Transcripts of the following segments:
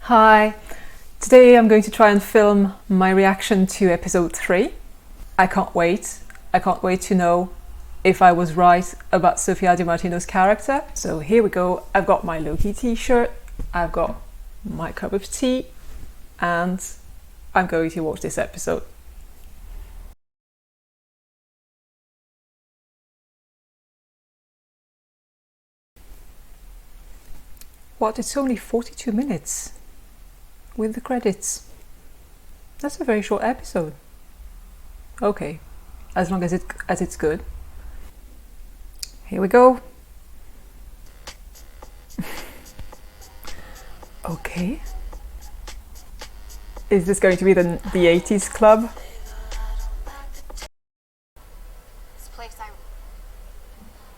Hi, today I'm going to try and film my reaction to episode 3. I can't wait to know if I was right about Sofia Di Martino's character. So here we go. I've got my Loki t-shirt, I've got my cup of tea, and I'm going to watch this episode. What, it's only 42 minutes with the credits. That's a very short episode. Okay, as long as it's good. Here we go. Okay. Is this going to be the 80s club? This place,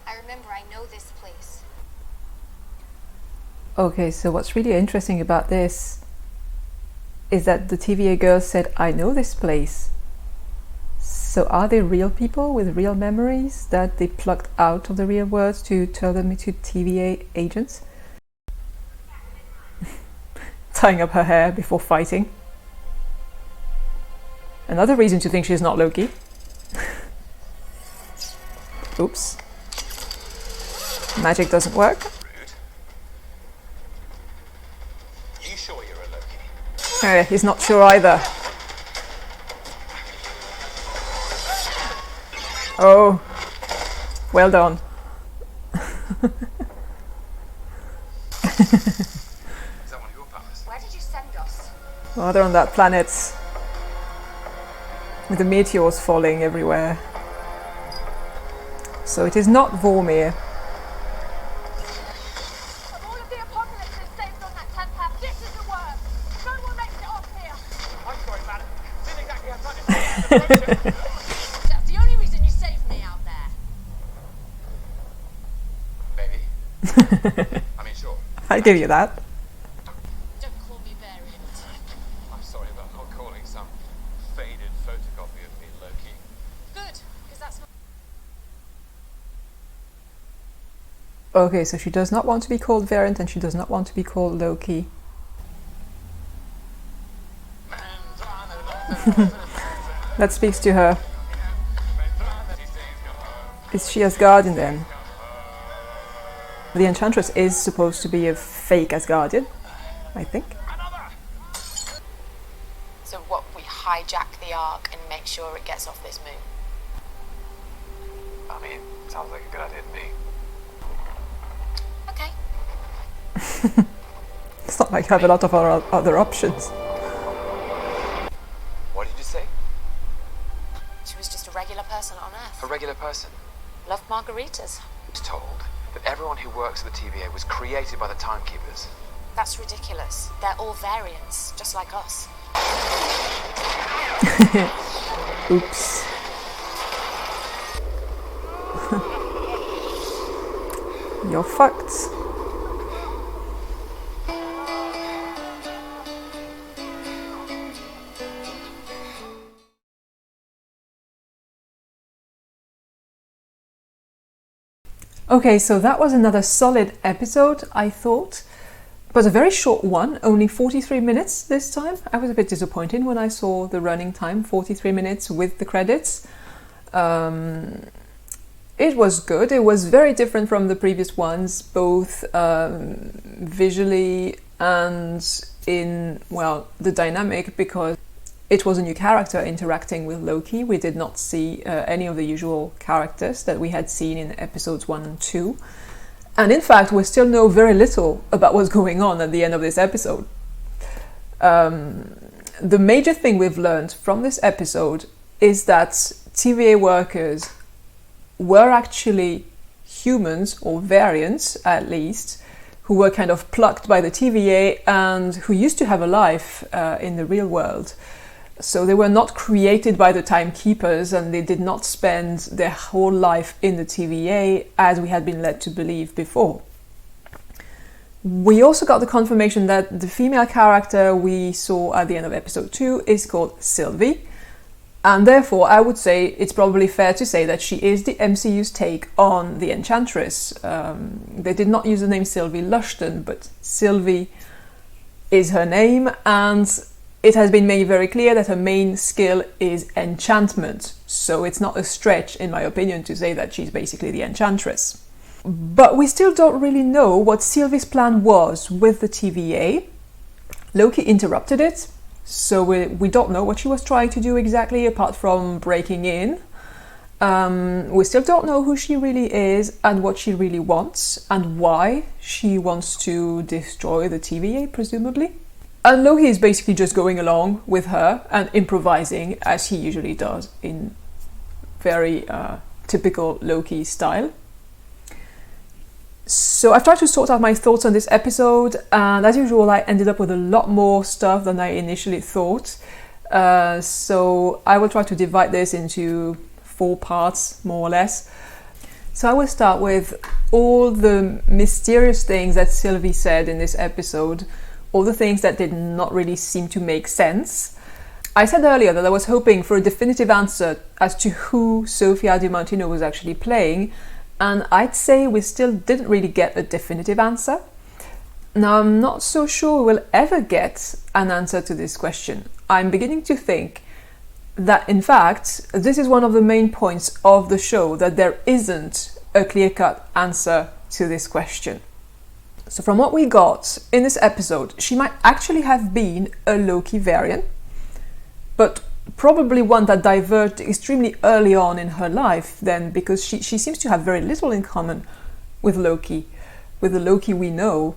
I remember, I know this place. Okay, so what's really interesting about this is that the TVA girl said, I know this place. So are they real people with real memories that they plucked out of the real world to turn them into TVA agents? Tying up her hair before fighting. Another reason to think she's not Loki. Oops. Magic doesn't work. You sure you're a Loki? He's not sure either. Oh, well done. Is that one of your powers? Where did you send us? Oh, they're on that planet with the meteors falling everywhere. So it is not Vormir. Of all of the apocalypses saved on that path, this is the worst. No one makes it off here. I'm sorry, madam. Didn't exactly have time to That's the only reason you saved me out there. Maybe. I mean, sure. I'll give you that. Don't call me variant. I'm sorry about not calling some faded photocopy of me Loki. Good, because that's not... Okay, so she does not want to be called Variant and she does not want to be called Loki. That speaks to her. Is she Asgardian then? The Enchantress is supposed to be a fake Asgardian, I think. So what, we hijack the Ark and make sure it gets off this moon? I mean, sounds like a good idea to me. Okay. It's not like you have a lot of other options. What did you say? She was just a regular person on Earth. A regular person. Loved margaritas. Was told that everyone who works at the TVA was created by the Timekeepers. That's ridiculous. They're all variants, just like us. Oops. You're fucked. Okay, so that was another solid episode, I thought. But a very short one, only 43 minutes this time. I was a bit disappointed when I saw the running time, 43 minutes with the credits. It was good. It was very different from the previous ones, both visually and in, well, the dynamic, because it was a new character interacting with Loki. We did not see any of the usual characters that we had seen in episodes 1 and 2. And in fact, we still know very little about what's going on at the end of this episode. The major thing we've learned from this episode is that TVA workers were actually humans, or variants at least, who were kind of plucked by the TVA and who used to have a life in the real world. So they were not created by the Timekeepers and they did not spend their whole life in the TVA as we had been led to believe before. We also got the confirmation that the female character we saw at the end of episode 2 is called Sylvie, and therefore I would say it's probably fair to say that she is the MCU's take on the Enchantress. They did not use the name Sylvie Lushton, but Sylvie is her name, and it has been made very clear that her main skill is enchantment. So it's not a stretch, in my opinion, to say that she's basically the enchantress. But we still don't really know what Sylvie's plan was with the TVA. Loki interrupted it, so we don't know what she was trying to do exactly, apart from breaking in. We still don't know who she really is and what she really wants and why she wants to destroy the TVA, presumably. And Loki is basically just going along with her and improvising, as he usually does in very typical Loki style. So I've tried to sort out my thoughts on this episode, and as usual I ended up with a lot more stuff than I initially thought. So I will try to divide this into 4 parts, more or less. So I will start with all the mysterious things that Sylvie said in this episode, all the things that did not really seem to make sense. I said earlier that I was hoping for a definitive answer as to who Sofia Di Martino was actually playing, and I'd say we still didn't really get a definitive answer. Now, I'm not so sure we'll ever get an answer to this question. I'm beginning to think that, in fact, this is one of the main points of the show, that there isn't a clear-cut answer to this question. So from what we got in this episode, she might actually have been a Loki variant, but probably one that diverged extremely early on in her life then, because she seems to have very little in common with Loki, with the Loki we know.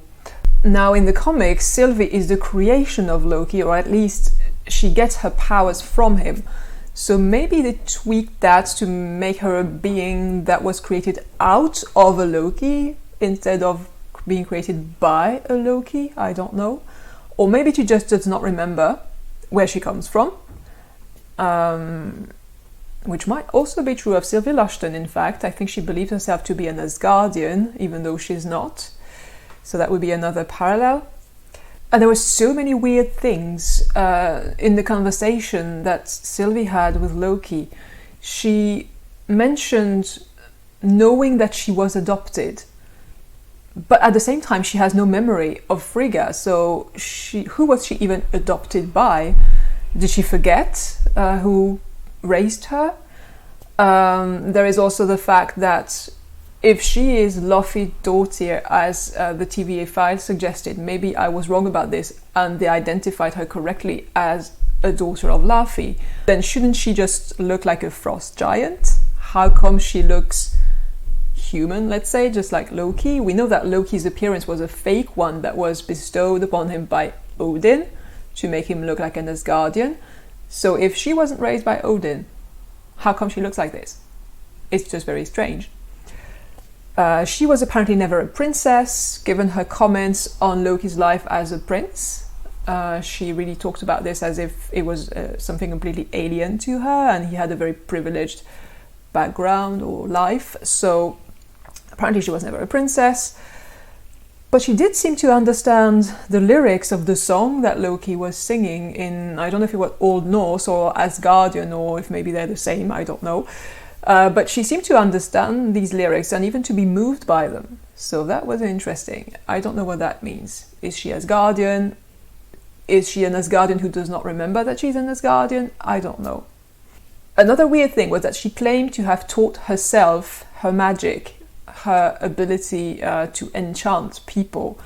Now, in the comics, Sylvie is the creation of Loki, or at least she gets her powers from him. So maybe they tweaked that to make her a being that was created out of a Loki instead of being created by a Loki. I don't know. Or maybe she just does not remember where she comes from. Which might also be true of Sylvie Lushton, in fact. I think she believes herself to be an Asgardian, even though she's not. So that would be another parallel. And there were so many weird things in the conversation that Sylvie had with Loki. She mentioned knowing that she was adopted, but at the same time she has no memory of Frigga. So who was she even adopted by? Did she forget who raised her? There is also the fact that if she is Luffy Dortier, as the TVA file suggested, maybe I was wrong about this and they identified her correctly as a daughter of Luffy, then shouldn't she just look like a frost giant? How come she looks human, let's say, just like Loki? We know that Loki's appearance was a fake one that was bestowed upon him by Odin to make him look like an Asgardian. So if she wasn't raised by Odin, how come she looks like this? It's just very strange. She was apparently never a princess, given her comments on Loki's life as a prince. She really talked about this as if it was something completely alien to her, and he had a very privileged background or life. So apparently she was never a princess. But she did seem to understand the lyrics of the song that Loki was singing in, I don't know if it was Old Norse or Asgardian, or if maybe they're the same, I don't know. But she seemed to understand these lyrics and even to be moved by them. So that was interesting. I don't know what that means. Is she Asgardian? Is she an Asgardian who does not remember that she's an Asgardian? I don't know. Another weird thing was that she claimed to have taught herself her magic, her ability to enchant people.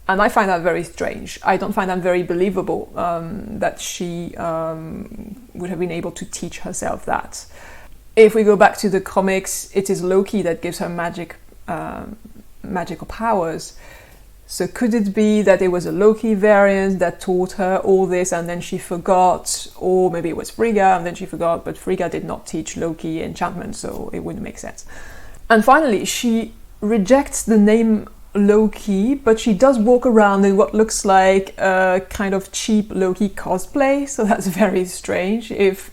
And I find that very strange. I don't find that very believable, that she would have been able to teach herself that. If we go back to the comics, it is Loki that gives her magical powers. So could it be that it was a Loki variant that taught her all this and then she forgot? Or maybe it was Frigga and then she forgot, but Frigga did not teach Loki enchantment, so it wouldn't make sense. And finally, she rejects the name Loki, but she does walk around in what looks like a kind of cheap Loki cosplay, so that's very strange. If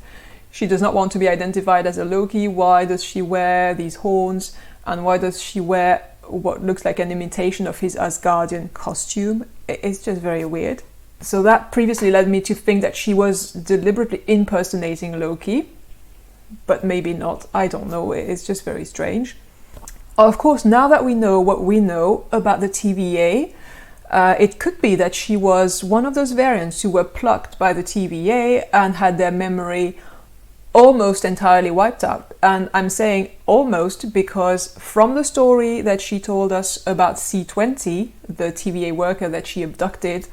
she does not want to be identified as a Loki, why does she wear these horns? And why does she wear what looks like an imitation of his Asgardian costume? It's just very weird. So that previously led me to think that she was deliberately impersonating Loki, but maybe not. I don't know. It's just very strange. Of course, now that we know what we know about the TVA, It could be that she was one of those variants who were plucked by the TVA and had their memory almost entirely wiped out. And I'm saying almost because from the story that she told us about C20, the TVA worker that she abducted,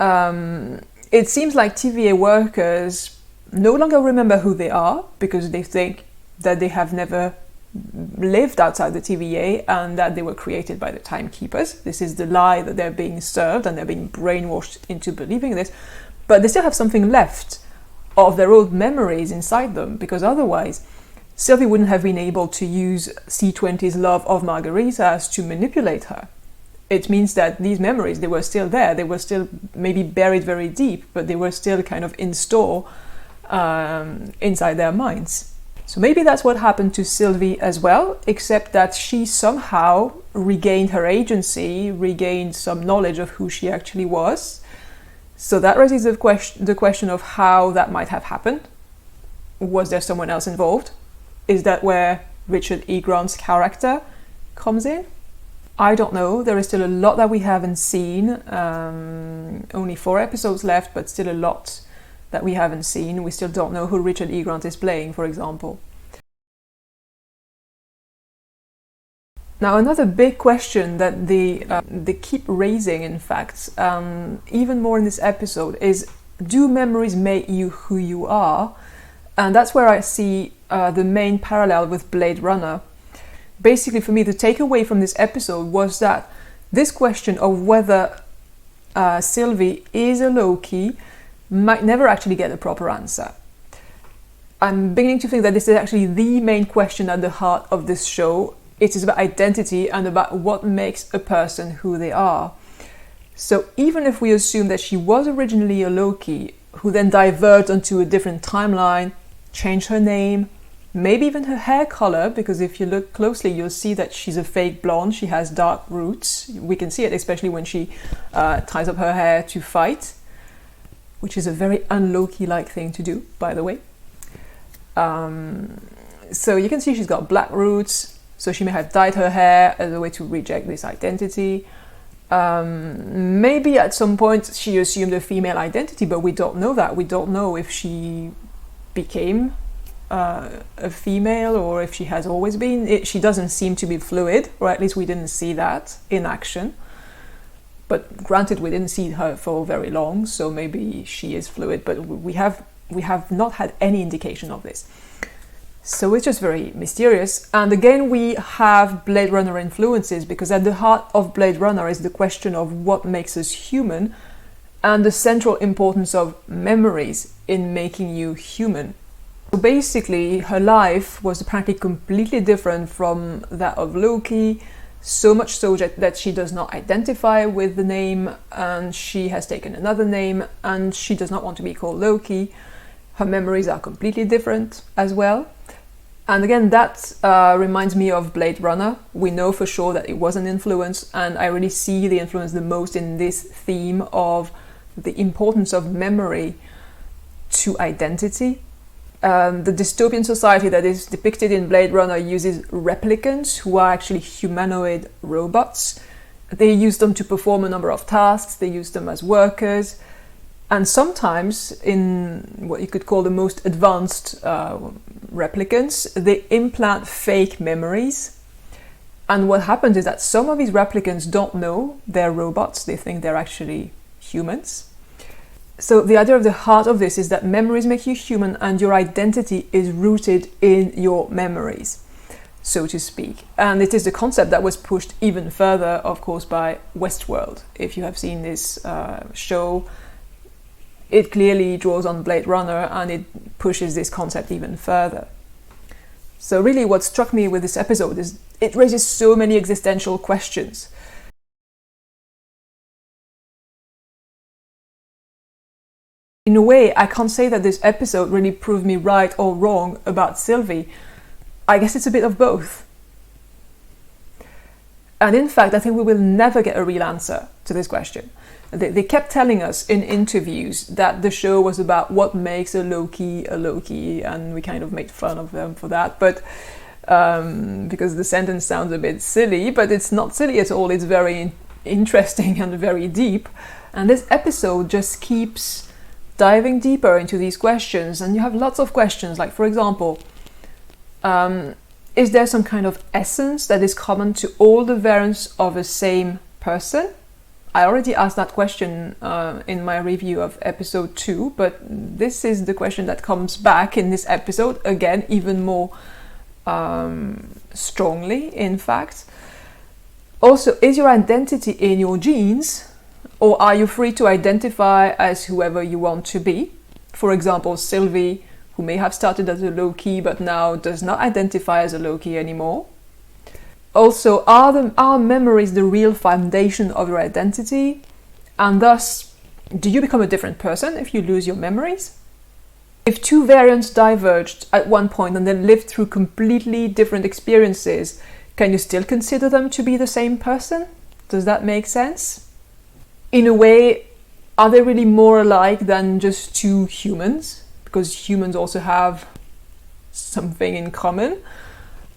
it seems like TVA workers no longer remember who they are because they think that they have never lived outside the TVA and that they were created by the timekeepers. This is the lie that they're being served, and they're being brainwashed into believing this. But they still have something left of their old memories inside them, because otherwise Sylvie wouldn't have been able to use C20's love of margaritas to manipulate her. It means that these memories, they were still there. They were still maybe buried very deep, but they were still kind of in store inside their minds. So maybe that's what happened to Sylvie as well, except that she somehow regained her agency, regained some knowledge of who she actually was. So that raises the question of how that might have happened. Was there someone else involved? Is that where Richard E. Grant's character comes in? I don't know. There is still a lot that we haven't seen. Only 4 episodes left, but still a lot that we haven't seen. We still don't know who Richard E. Grant is playing, for example. Now, another big question that they keep raising, in fact, even more in this episode, is do memories make you who you are? And that's where I see the main parallel with Blade Runner. Basically, for me, the takeaway from this episode was that this question of whether Sylvie is a Loki might never actually get a proper answer. I'm beginning to think that this is actually the main question at the heart of this show. It is about identity and about what makes a person who they are. So even if we assume that she was originally a Loki, who then diverged onto a different timeline, changed her name, maybe even her hair color, because if you look closely, you'll see that she's a fake blonde. She has dark roots. We can see it, especially when she ties up her hair to fight, which is a very un-Loki-like thing to do, by the way. So you can see she's got black roots, so she may have dyed her hair as a way to reject this identity. Maybe at some point she assumed a female identity, but we don't know that. We don't know if she became a female or if she has always been. She doesn't seem to be fluid, or at least we didn't see that in action. But granted, we didn't see her for very long, so maybe she is fluid, but we have not had any indication of this. So it's just very mysterious. And again, we have Blade Runner influences, because at the heart of Blade Runner is the question of what makes us human and the central importance of memories in making you human. So basically, her life was apparently completely different from that of Loki, so much so that she does not identify with the name, and she has taken another name, and she does not want to be called Loki. Her memories are completely different as well. And again, that reminds me of Blade Runner. We know for sure that it was an influence, and I really see the influence the most in this theme of the importance of memory to identity. The dystopian society that is depicted in Blade Runner uses replicants, who are actually humanoid robots. They use them to perform a number of tasks, they use them as workers, and sometimes in what you could call the most advanced replicants, they implant fake memories. And what happens is that some of these replicants don't know they're robots, they think they're actually humans. So the idea of the heart of this is that memories make you human, and your identity is rooted in your memories, so to speak. And it is the concept that was pushed even further, of course, by Westworld. If you have seen this show, it clearly draws on Blade Runner, and it pushes this concept even further. So really what struck me with this episode is it raises so many existential questions. In a way, I can't say that this episode really proved me right or wrong about Sylvie. I guess it's a bit of both. And in fact, I think we will never get a real answer to this question. They kept telling us in interviews that the show was about what makes a Loki, and we kind of made fun of them for that, but because the sentence sounds a bit silly, but it's not silly at all. It's very interesting and very deep. And this episode just keeps diving deeper into these questions. And you have lots of questions, like, for example, is there some kind of essence that is common to all the variants of a same person? I already asked that question in my review of episode 2, but this is the question that comes back in this episode, again, even more strongly, in fact. Also, is your identity in your genes, or are you free to identify as whoever you want to be? For example, Sylvie, who may have started as a Loki but now does not identify as a Loki anymore. Also, are memories the real foundation of your identity? And thus, do you become a different person if you lose your memories? If two variants diverged at one point and then lived through completely different experiences, can you still consider them to be the same person? Does that make sense? In a way, are they really more alike than just two humans? Because humans also have something in common.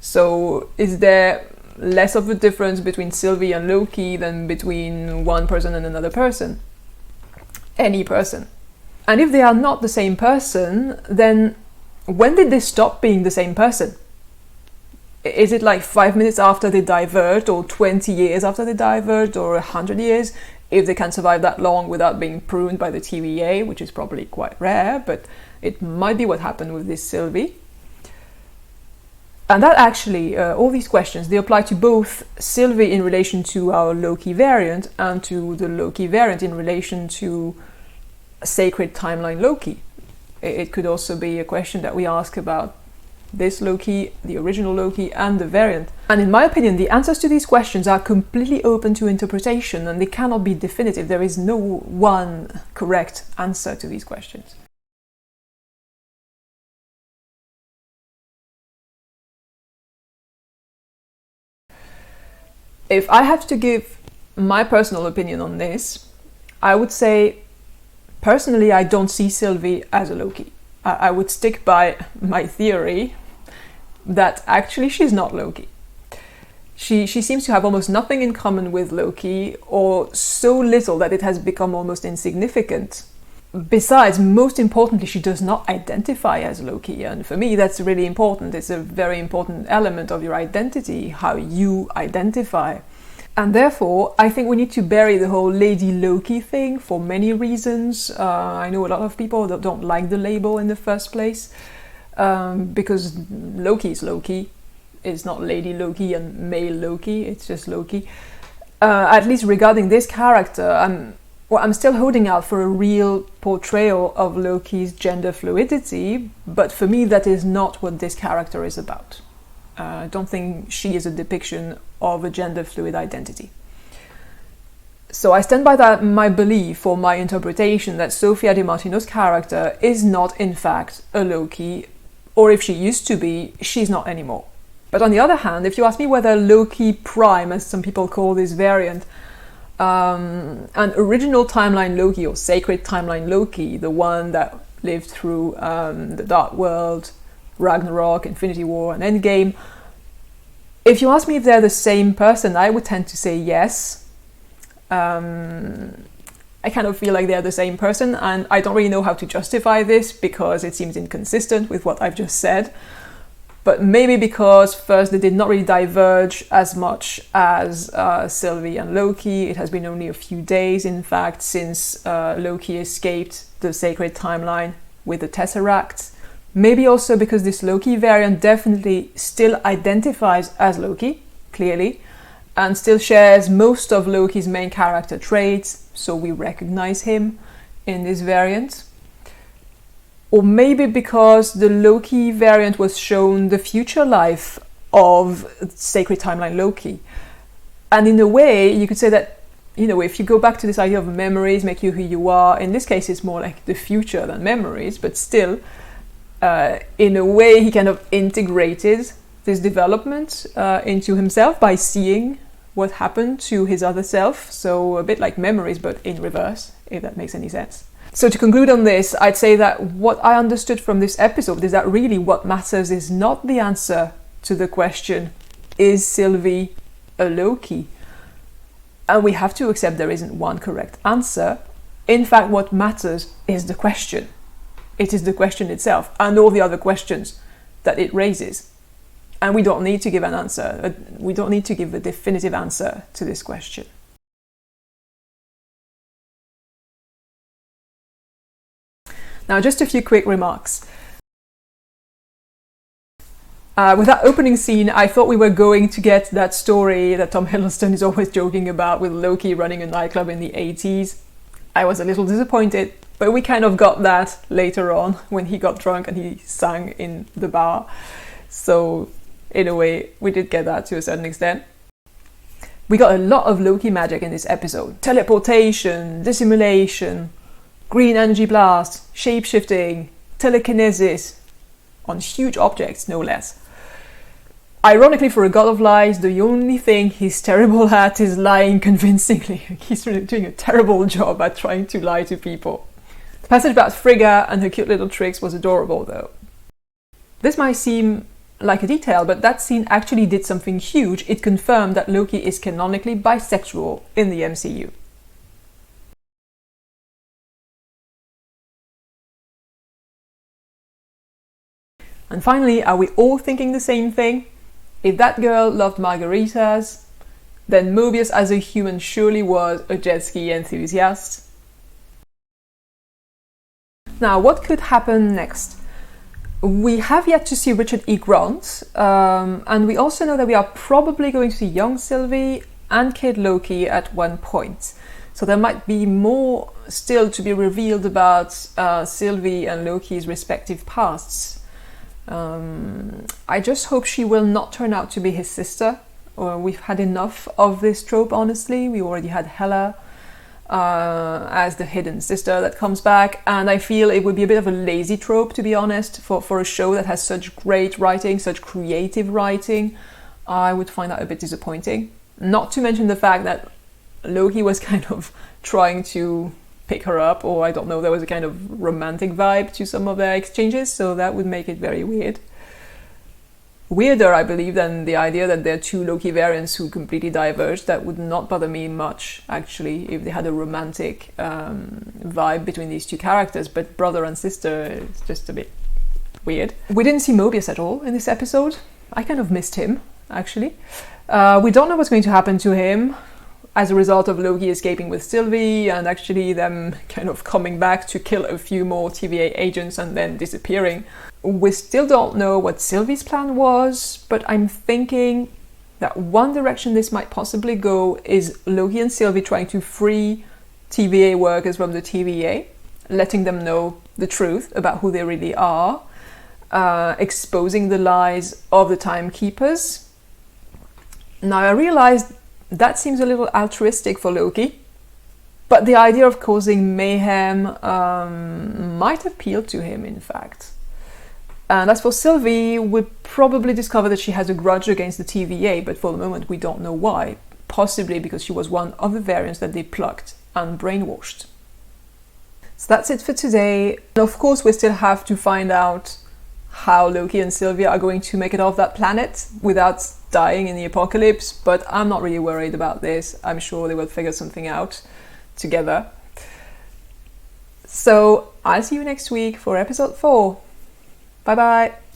So is there less of a difference between Sylvie and Loki than between one person and another person? Any person. And if they are not the same person, then when did they stop being the same person? Is it like 5 minutes after they diverged, or 20 years after they diverged, or 100 years? If they can survive that long without being pruned by the TVA, which is probably quite rare, but it might be what happened with this Sylvie. And that actually, all these questions, they apply to both Sylvie in relation to our Loki variant and to the Loki variant in relation to sacred timeline Loki. It could also be a question that we ask about this Loki, the original Loki, and the variant. And in my opinion, the answers to these questions are completely open to interpretation and they cannot be definitive. There is no one correct answer to these questions. If I have to give my personal opinion on this, I would say, personally, I don't see Sylvie as a Loki. I would stick by my theory that actually she's not Loki. She seems to have almost nothing in common with Loki, or so little that it has become almost insignificant. Besides, most importantly, she does not identify as Loki, and for me that's really important. It's a very important element of your identity, how you identify. And therefore, I think we need to bury the whole Lady Loki thing for many reasons. I know a lot of people that don't like the label in the first place, because Loki is Loki. It's not Lady Loki and male Loki, it's just Loki. At least regarding this character, I'm still holding out for a real portrayal of Loki's gender fluidity, but for me that is not what this character is about. I don't think she is a depiction of a gender fluid identity. So I stand by that, my belief or my interpretation that Sofia Di Martino's character is not in fact a Loki, or if she used to be, she's not anymore. But on the other hand, if you ask me whether Loki Prime, as some people call this variant, an original timeline Loki or sacred timeline Loki, the one that lived through the Dark World, Ragnarok, Infinity War and Endgame, if you ask me if they're the same person, I would tend to say yes. I kind of feel like they're the same person, and I don't really know how to justify this because it seems inconsistent with what I've just said. But maybe because first they did not really diverge as much as Sylvie and Loki. It has been only a few days, in fact, since Loki escaped the sacred timeline with the Tesseract. Maybe also because this Loki variant definitely still identifies as Loki, clearly, and still shares most of Loki's main character traits, so we recognize him in this variant. Or maybe because the Loki variant was shown the future life of Sacred Timeline Loki. And in a way, you could say that, you know, if you go back to this idea of memories make you who you are, in this case it's more like the future than memories, but still, in a way he kind of integrated this development into himself by seeing what happened to his other self. So a bit like memories, but in reverse, if that makes any sense. So to conclude on this, I'd say that what I understood from this episode is that really what matters is not the answer to the question, is Sylvie a Loki? And we have to accept there isn't one correct answer. In fact, what matters is the question. It is the question itself and all the other questions that it raises. And we don't need to give an answer. We don't need to give a definitive answer to this question. Now, just a few quick remarks. With that opening scene, I thought we were going to get that story that Tom Hiddleston is always joking about with Loki running a nightclub in the 80s. I was a little disappointed, but we kind of got that later on when he got drunk and he sang in the bar. So, in a way, we did get that to a certain extent. We got a lot of Loki magic in this episode. Teleportation, dissimulation, green energy blast, shape-shifting, telekinesis, on huge objects, no less. Ironically, for a god of lies, the only thing he's terrible at is lying convincingly. He's really doing a terrible job at trying to lie to people. The passage about Frigga and her cute little tricks was adorable, though. This might seem like a detail, but that scene actually did something huge. It confirmed that Loki is canonically bisexual in the MCU. And finally, are we all thinking the same thing? If that girl loved margaritas, then Mobius as a human surely was a jet ski enthusiast. Now, what could happen next? We have yet to see Richard E. Grant, and we also know that we are probably going to see young Sylvie and Kid Loki at one point. So there might be more still to be revealed about Sylvie and Loki's respective pasts. I just hope she will not turn out to be his sister. We've had enough of this trope, honestly. We already had Hela as the hidden sister that comes back, and I feel it would be a bit of a lazy trope, to be honest, for a show that has such great writing, such creative writing. I would find that a bit disappointing. Not to mention the fact that Loki was kind of trying to pick her up, or I don't know, there was a kind of romantic vibe to some of their exchanges, so that would make it very weird. Weirder, I believe, than the idea that there are two Loki variants who completely diverge. That would not bother me much, actually, if they had a romantic vibe between these two characters, but brother and sister is just a bit weird. We didn't see Mobius at all in this episode. I kind of missed him, actually. We don't know what's going to happen to him as a result of Loki escaping with Sylvie and actually them kind of coming back to kill a few more TVA agents and then disappearing. We still don't know what Sylvie's plan was, but I'm thinking that one direction this might possibly go is Loki and Sylvie trying to free TVA workers from the TVA, letting them know the truth about who they really are, exposing the lies of the timekeepers. Now I realized that seems a little altruistic for Loki, but the idea of causing mayhem might appeal to him, in fact. And as for Sylvie, we'll probably discover that she has a grudge against the TVA, but for the moment we don't know why. Possibly because she was one of the variants that they plucked and brainwashed. So that's it for today. And of course, we still have to find out how Loki and Sylvie are going to make it off that planet without dying in the apocalypse, but I'm not really worried about this. I'm sure they will figure something out together. So I'll see you next week for episode 4. Bye bye!